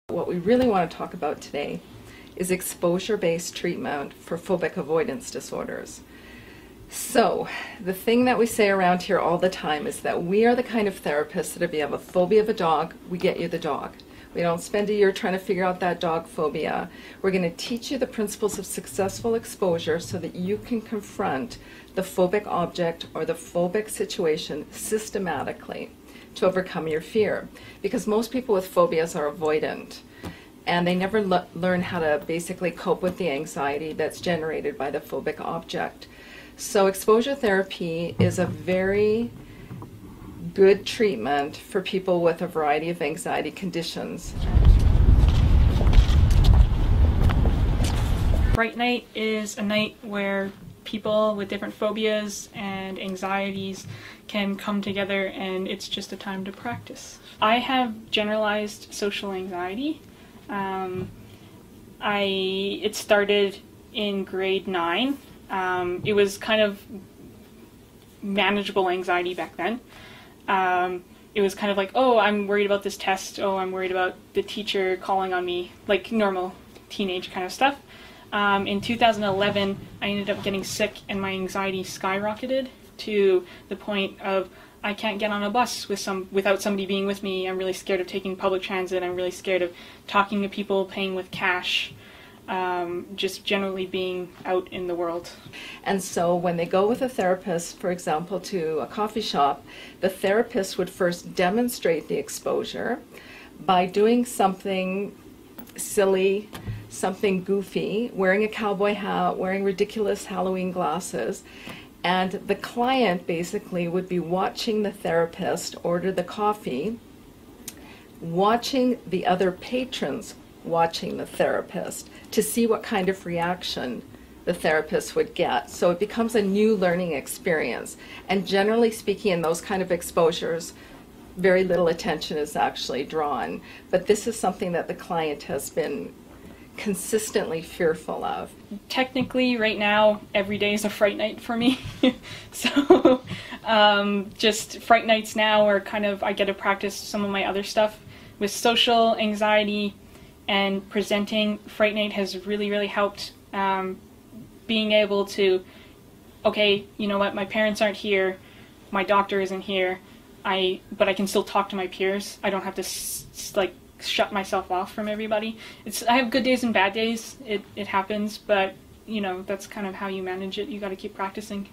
What we really want to talk about today is exposure-based treatment for phobic avoidance disorders. So, the thing that we say around here all the time is that we are the kind of therapists that if you have a phobia of a dog, we get you the dog. We don't spend a year trying to figure out that dog phobia. We're going to teach you the principles of successful exposure so that you can confront the phobic object or the phobic situation systematically to overcome your fear. Because most people with phobias are avoidant, and they never learn how to basically cope with the anxiety that's generated by the phobic object. So exposure therapy is a very good treatment for people with a variety of anxiety conditions. Fright Night is a night where people with different phobias and anxieties can come together, and it's just a time to practice. I have generalized social anxiety. It started in grade 9. It was kind of manageable anxiety back then. It was kind of like, oh, I'm worried about this test, oh, I'm worried about the teacher calling on me, like normal teenage kind of stuff. In 2011, I ended up getting sick and my anxiety skyrocketed to the point of I can't get on a bus without somebody being with me. I'm really scared of taking public transit. I'm really scared of talking to people, paying with cash, just generally being out in the world. And so when they go with a therapist, for example, to a coffee shop, the therapist would first demonstrate the exposure by doing something silly, something goofy, wearing a cowboy hat, wearing ridiculous Halloween glasses, and the client basically would be watching the therapist order the coffee, watching the other patrons watching the therapist to see what kind of reaction the therapist would get. So it becomes a new learning experience. And generally speaking, in those kind of exposures, very little attention is actually drawn. But this is something that the client has been consistently fearful of. Technically, right now, every day is a Fright Night for me. So just Fright Nights now are kind of, I get to practice some of my other stuff. With social anxiety and presenting, Fright Night has really, really helped. Being able to, okay, you know what, my parents aren't here, my doctor isn't here, but I can still talk to my peers. I don't have to like shut myself off from everybody. I have good days and bad days. It happens, but you know, that's kind of how you manage it. You got to keep practicing.